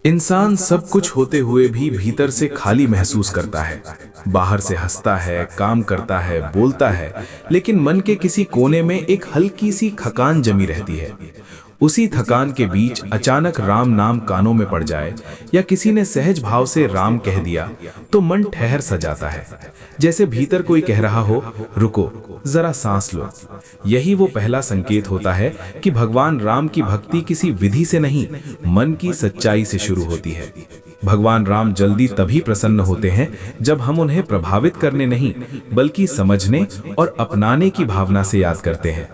इंसान सब कुछ होते हुए भी भीतर से खाली महसूस करता है। बाहर से हंसता है, काम करता है, बोलता है, लेकिन मन के किसी कोने में एक हल्की सी थकान जमी रहती है। उसी थकान के बीच अचानक राम नाम कानों में पड़ जाए या किसी ने सहज भाव से राम कह दिया तो मन ठहर सा जाता है, जैसे भीतर कोई कह रहा हो, रुको, जरा सांस लो। यही वो पहला संकेत होता है कि भगवान राम की भक्ति किसी विधि से नहीं, मन की सच्चाई से शुरू होती है। भगवान राम जल्दी तभी प्रसन्न होते हैं जब हम उन्हें प्रभावित करने नहीं, बल्कि समझने और अपनाने की भावना से याद करते हैं।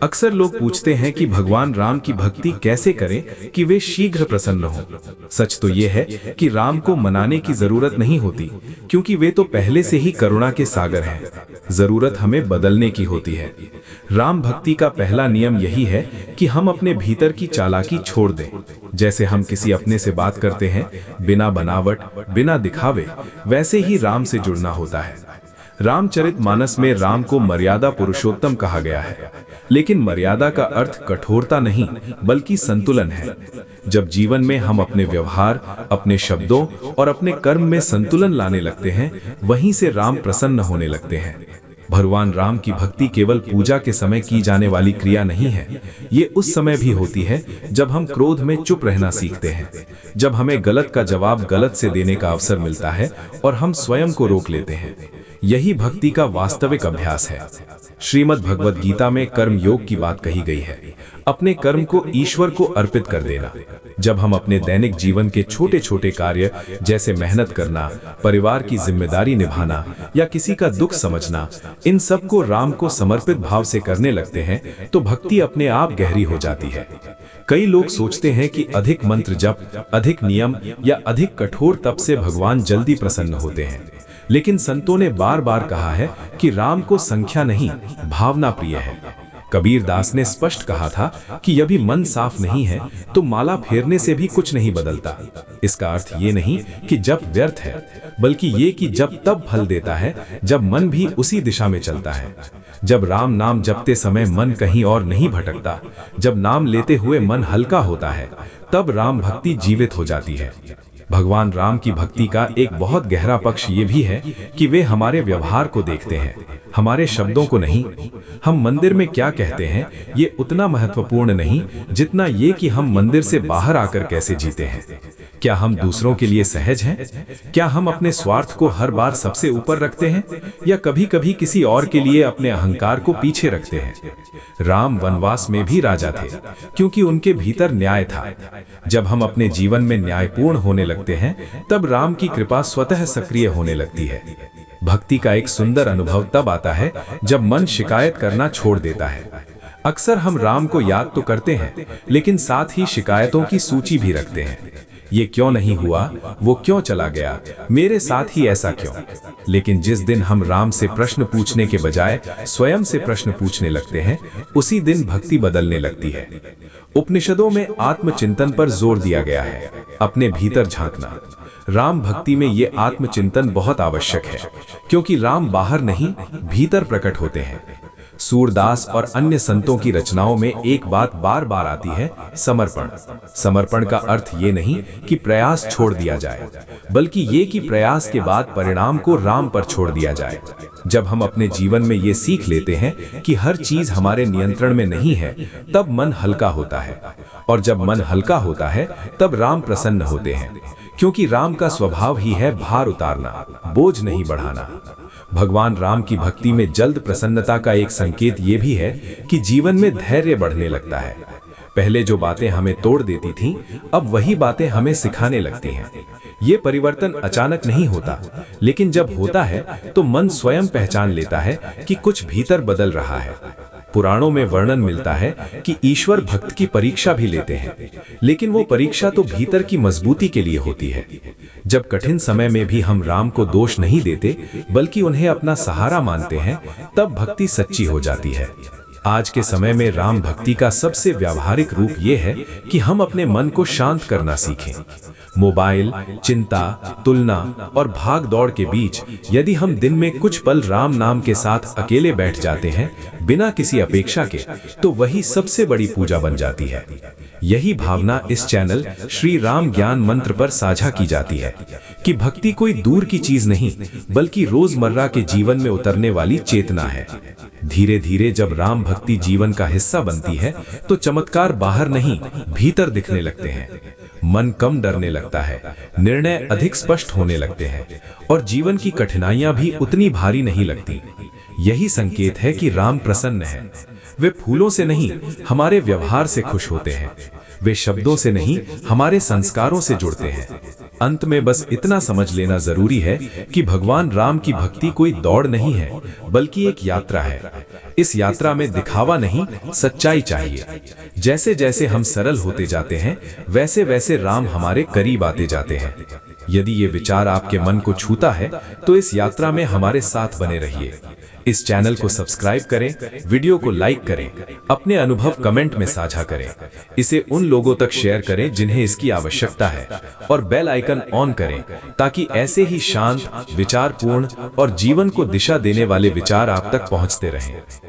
अक्सर लोग पूछते हैं कि भगवान राम की भक्ति कैसे करें कि वे शीघ्र प्रसन्न हों। सच तो ये है कि राम को मनाने की जरूरत नहीं होती, क्योंकि वे तो पहले से ही करुणा के सागर हैं। जरूरत हमें बदलने की होती है। राम भक्ति का पहला नियम यही है कि हम अपने भीतर की चालाकी छोड़ दें। जैसे हम किसी अपने से बात करते हैं, बिना बनावट, बिना दिखावे, वैसे ही राम से जुड़ना होता है। रामचरितमानस में राम को मर्यादा पुरुषोत्तम कहा गया है, लेकिन मर्यादा का अर्थ कठोरता नहीं, बल्कि संतुलन है। जब जीवन में हम अपने व्यवहार, अपने शब्दों और अपने कर्म में संतुलन लाने लगते हैं, वहीं से राम प्रसन्न होने लगते हैं। भगवान राम की भक्ति केवल पूजा के समय की जाने वाली क्रिया नहीं है। ये उस समय भी होती है जब हम क्रोध में चुप रहना सीखते हैं, जब हमें गलत का जवाब गलत से देने का अवसर मिलता है और हम स्वयं को रोक लेते हैं। यही भक्ति का वास्तविक अभ्यास है। श्रीमद् भगवद गीता में कर्म योग की बात कही गई है, अपने कर्म को ईश्वर को अर्पित कर देना। जब हम अपने दैनिक जीवन के छोटे छोटे कार्य जैसे मेहनत करना, परिवार की जिम्मेदारी निभाना या किसी का दुख समझना, इन सब को राम को समर्पित भाव से करने लगते हैं तो भक्ति अपने आप गहरी हो जाती है। कई लोग सोचते हैं कि अधिक मंत्र जप, अधिक नियम या अधिक कठोर तप से भगवान जल्दी प्रसन्न होते हैं, लेकिन संतों ने बार बार कहा है कि राम को संख्या नहीं, भावना प्रिय है। कबीर दास ने स्पष्ट कहा था कि यदि मन साफ नहीं है तो माला फेरने से भी कुछ नहीं बदलता। इसका अर्थ ये नहीं कि जप व्यर्थ है, बल्कि ये कि जप तब फल देता है जब मन भी उसी दिशा में चलता है। जब राम नाम जपते समय मन कहीं और नहीं भटकता, जब नाम लेते हुए मन हल्का होता है, तब राम भक्ति जीवित हो जाती है। भगवान राम की भक्ति का एक बहुत गहरा पक्ष ये भी है कि वे हमारे व्यवहार को देखते हैं, हमारे शब्दों को नहीं। हम मंदिर में क्या कहते हैं ये उतना महत्वपूर्ण नहीं जितना ये कि हम मंदिर से बाहर आकर कैसे जीते हैं। क्या हम दूसरों के लिए सहज हैं? क्या हम अपने स्वार्थ को हर बार सबसे ऊपर रखते हैं या कभी कभी किसी और के लिए अपने अहंकार को पीछे रखते हैं? राम वनवास में भी राजा थे, क्योंकि उनके भीतर न्याय था। जब हम अपने जीवन में न्यायपूर्ण होने लगते हैं, तब राम की कृपा स्वतः सक्रिय होने लगती है। भक्ति का एक सुंदर अनुभव तब आता है जब मन शिकायत करना छोड़ देता है। अक्सर हम राम को याद तो करते हैं, लेकिन साथ ही शिकायतों की सूची भी रखते हैं। ये क्यों नहीं हुआ, वो क्यों चला गया, मेरे साथ ही ऐसा क्यों। लेकिन जिस दिन हम राम से प्रश्न पूछने के बजाय स्वयं से प्रश्न पूछने लगते हैं, उसी दिन भक्ति बदलने लगती है। उपनिषदों में आत्मचिंतन पर जोर दिया गया है, अपने भीतर झांकना। राम भक्ति में ये आत्मचिंतन बहुत आवश्यक है, क्योंकि राम बाहर नहीं, भीतर प्रकट होते हैं। सूरदास और अन्य संतों की रचनाओं में एक बात बार बार आती है, समर्पण। समर्पण का अर्थ ये नहीं कि प्रयास छोड़ दिया जाए, बल्कि ये कि प्रयास के बाद परिणाम को राम पर छोड़ दिया जाए। जब हम अपने जीवन में ये सीख लेते हैं कि हर चीज हमारे नियंत्रण में नहीं है, तब मन हल्का होता है, और जब मन हल्का होता है तब राम प्रसन्न होते हैं, क्योंकि राम का स्वभाव ही है भार उतारना, बोझ नहीं बढ़ाना। भगवान राम की भक्ति में जल्द प्रसन्नता का एक संकेत ये भी है कि जीवन में धैर्य बढ़ने लगता है। पहले जो बातें हमें तोड़ देती थीं, अब वही बातें हमें सिखाने लगती हैं। ये परिवर्तन अचानक नहीं होता, लेकिन जब होता है तो मन स्वयं पहचान लेता है कि कुछ भीतर बदल रहा है। पुराणों में वर्णन मिलता है कि ईश्वर भक्त की परीक्षा भी लेते हैं, लेकिन वो परीक्षा तो भीतर की मजबूती के लिए होती है। जब कठिन समय में भी हम राम को दोष नहीं देते, बल्कि उन्हें अपना सहारा मानते हैं, तब भक्ति सच्ची हो जाती है। आज के समय में राम भक्ति का सबसे व्यावहारिक रूप ये है कि हम अपने मन को शांत करना सीखें। मोबाइल, चिंता, तुलना और भाग दौड़ के बीच यदि हम दिन में कुछ पल राम नाम के साथ अकेले बैठ जाते हैं, बिना किसी अपेक्षा के, तो वही सबसे बड़ी पूजा बन जाती है। यही भावना इस चैनल श्री राम ज्ञान मंत्र पर साझा की जाती है कि भक्ति कोई दूर की चीज नहीं, बल्कि रोजमर्रा के जीवन में उतरने वाली चेतना है। धीरे धीरे जब राम भक्ति जीवन का हिस्सा बनती है, तो चमत्कार बाहर नहीं, भीतर दिखने लगते हैं। मन कम डरने लगता है, निर्णय अधिक स्पष्ट होने लगते हैं, और जीवन की कठिनाइयां भी उतनी भारी नहीं लगती। यही संकेत है कि राम प्रसन्न है। वे फूलों से नहीं, हमारे व्यवहार से खुश होते हैं। वे शब्दों से नहीं, हमारे संस्कारों से जुड़ते हैं। अंत में बस इतना समझ लेना जरूरी है कि भगवान राम की भक्ति कोई दौड़ नहीं है, बल्कि एक यात्रा है। इस यात्रा में दिखावा नहीं, सच्चाई चाहिए। जैसे जैसे हम सरल होते जाते हैं, वैसे वैसे राम हमारे करीब आते जाते हैं। यदि ये विचार आपके मन को छूता है, तो इस यात्रा में हमारे साथ बने रहिए। इस चैनल को सब्सक्राइब करें, वीडियो को लाइक करें, अपने अनुभव कमेंट में साझा करें। इसे उन लोगों तक शेयर करें जिन्हें इसकी आवश्यकता है, और बेल आइकन ऑन करें ताकि ऐसे ही शांत, विचारपूर्ण और जीवन को दिशा देने वाले विचार आप तक पहुंचते रहें।